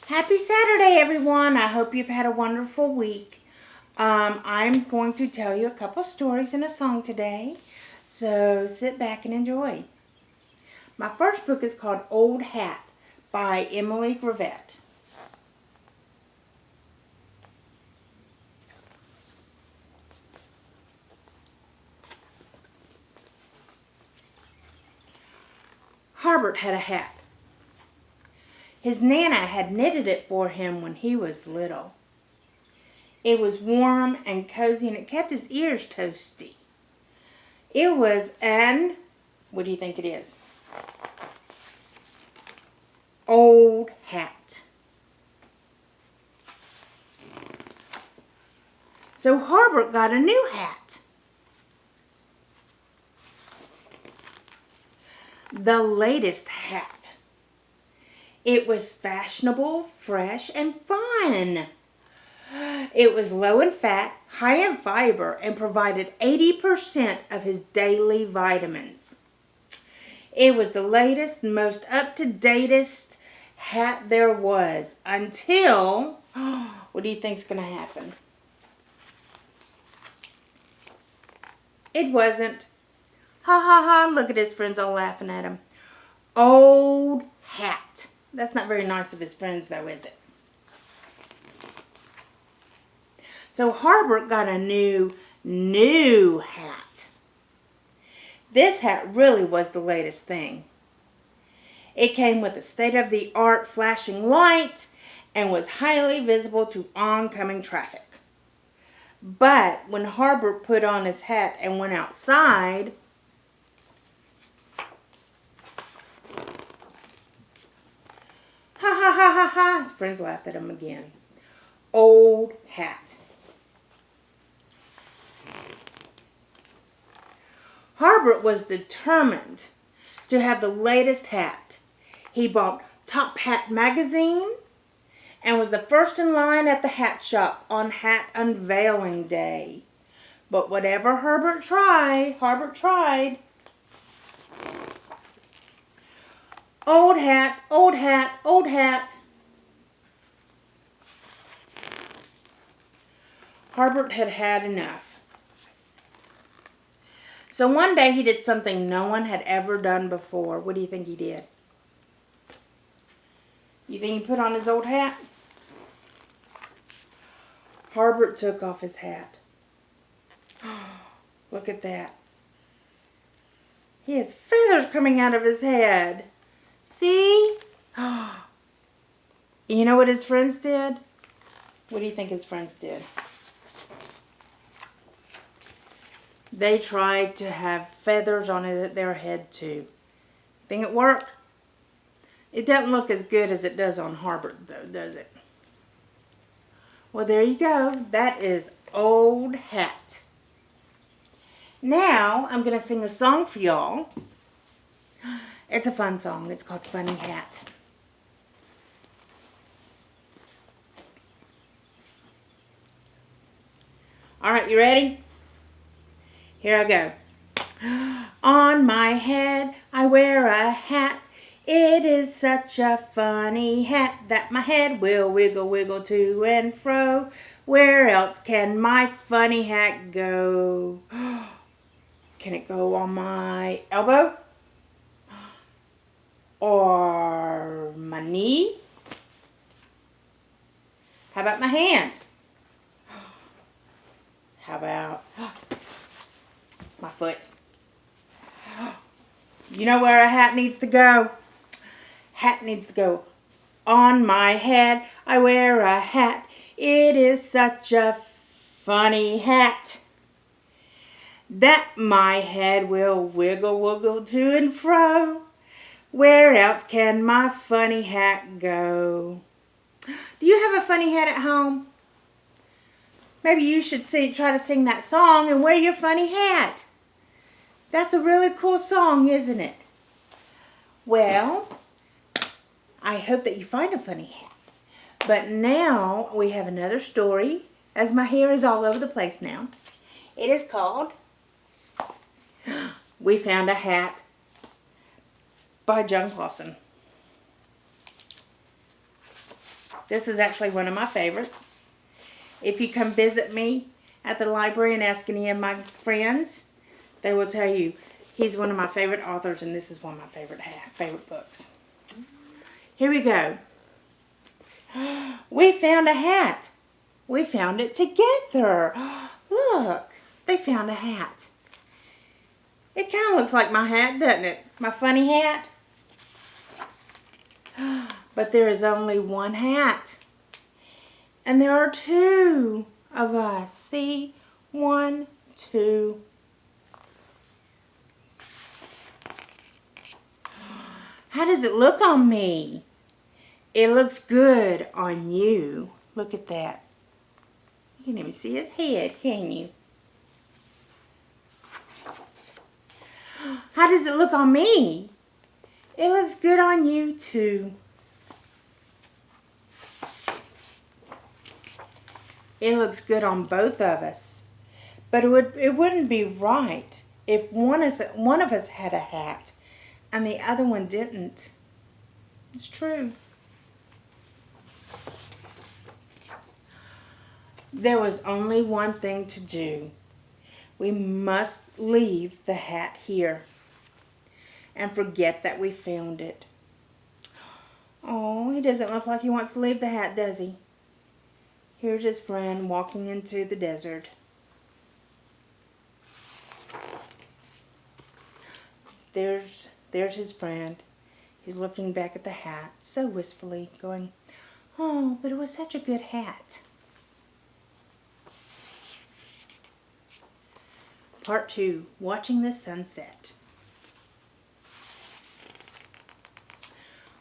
Happy Saturday, everyone. I hope you've had a wonderful week. I'm going to tell you a couple stories and a song today, so sit back and enjoy. My first book is called Old Hat by Emily Gravett. Harbert had a hat. His Nana had knitted it for him when he was little. It was warm and cozy and it kept his ears toasty. It was what do you think it is? Old hat. So Harbert got a new hat. The latest hat. It was fashionable, fresh, and fun. It was low in fat, high in fiber, and provided 80% of his daily vitamins. It was the latest, most up-to-datest hat there was until, what do you think's going to happen? It wasn't. Ha ha ha, look at his friends all laughing at him. Old hat. That's not very nice of his friends though, is it? So Harbert got a new hat. This hat really was the latest thing. It came with a state-of-the-art flashing light and was highly visible to oncoming traffic. But when Harbert put on his hat and went outside, ha ha ha ha ha, his friends laughed at him again. Old hat. Harbert was determined to have the latest hat. He bought Top Hat magazine and was the first in line at the hat shop on hat unveiling day. But whatever Harbert tried. Old hat, old hat, old hat. Harbert had had enough. So one day he did something no one had ever done before. What do you think he did? You think he put on his old hat? Harbert took off his hat. Look at that. He has feathers coming out of his head. See? You know what his friends did? What do you think his friends did? They tried to have feathers on their head too. Think it worked? It doesn't look as good as it does on Harbert though, does it? Well, there you go. That is Old Hat. Now, I'm going to sing a song for y'all. It's a fun song. It's called Funny Hat. All right, you ready? Here I go. On my head, I wear a hat. It is such a funny hat that my head will wiggle, wiggle to and fro. Where else can my funny hat go? Can it go on my elbow? Or my knee? How about my hand? How about my foot? You know where a hat needs to go? Hat needs to go on my head. I wear a hat. It is such a funny hat that my head will wiggle, wiggle to and fro. Where else can my funny hat go? Do you have a funny hat at home? Maybe you should try to sing that song and wear your funny hat. That's a really cool song, isn't it? Well, I hope that you find a funny hat. But now we have another story, as my hair is all over the place now. It is called We Found a Hat by John Clausen. This is actually one of my favorites. If you come visit me at the library and ask any of my friends, they will tell you he's one of my favorite authors, and this is one of my favorite books. Here we go. We found a hat. We found it together. Look, they found a hat. It kind of looks like my hat, doesn't it? My funny hat. But there is only one hat. And there are two of us. See? 1, 2. How does it look on me? It looks good on you. Look at that. You can even see his head, can you? How does it look on me? It looks good on you too. It looks good on both of us. But it wouldn't be right if one of us had a hat and the other one didn't. It's true. There was only one thing to do. We must leave the hat here and forget that we found it. Oh, he doesn't look like he wants to leave the hat, does he? Here's his friend walking into the desert. There's his friend. He's looking back at the hat so wistfully, going, oh, but it was such a good hat. Part 2, watching the sunset.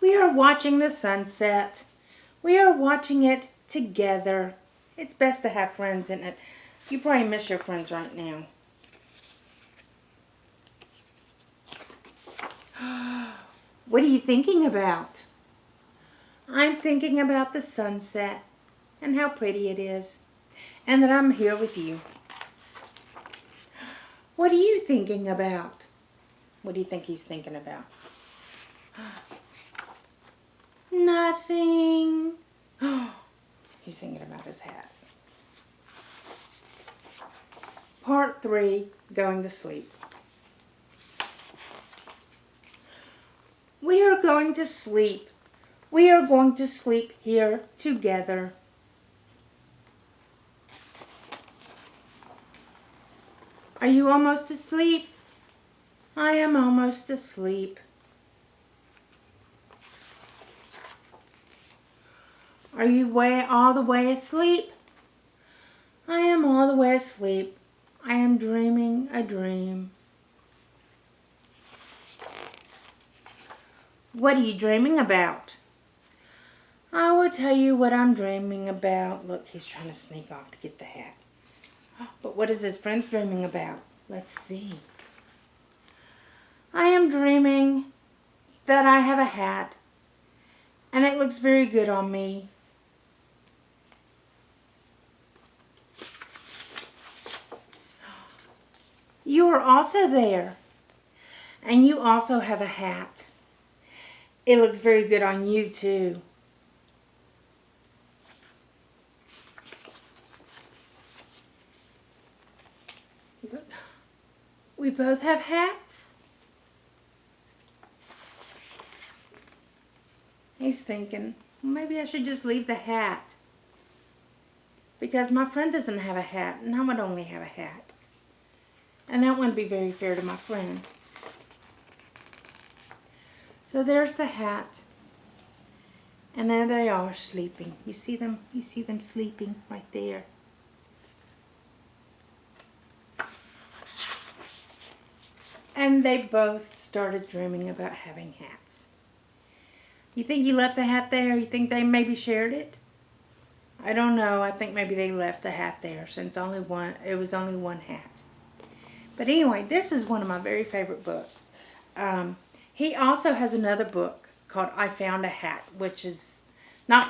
We are watching the sunset. We are watching it together. It's best to have friends, isn't it? You probably miss your friends right now. What are you thinking about? I'm thinking about the sunset and how pretty it is, and that I'm here with you. What are you thinking about? What do you think he's thinking about? Nothing. He's thinking about his hat. Part 3, going to sleep. We are going to sleep. We are going to sleep here together. Are you almost asleep? I am almost asleep. Are you all the way asleep? I am all the way asleep. I am dreaming a dream. What are you dreaming about? I will tell you what I'm dreaming about. Look, he's trying to sneak off to get the hat. But what is his friend dreaming about? Let's see. I am dreaming that I have a hat, and it looks very good on me. You are also there, and you also have a hat. It looks very good on you too. We both have hats? He's thinking, maybe I should just leave the hat. Because my friend doesn't have a hat, and I would only have a hat. And that wouldn't be very fair to my friend. So there's the hat. And there they are sleeping. You see them? You see them sleeping right there. And they both started dreaming about having hats. You think you left the hat there? You think they maybe shared it? I don't know. I think maybe they left the hat there since it was only one hat. But anyway, this is one of my very favorite books. He also has another book called I Found a Hat, which is not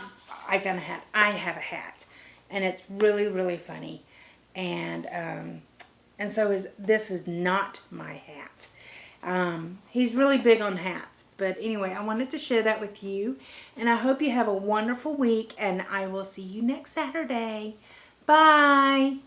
I Found a Hat, I Have a Hat. And it's really, really funny. And so this is not my hat. He's really big on hats. But anyway, I wanted to share that with you. And I hope you have a wonderful week. And I will see you next Saturday. Bye.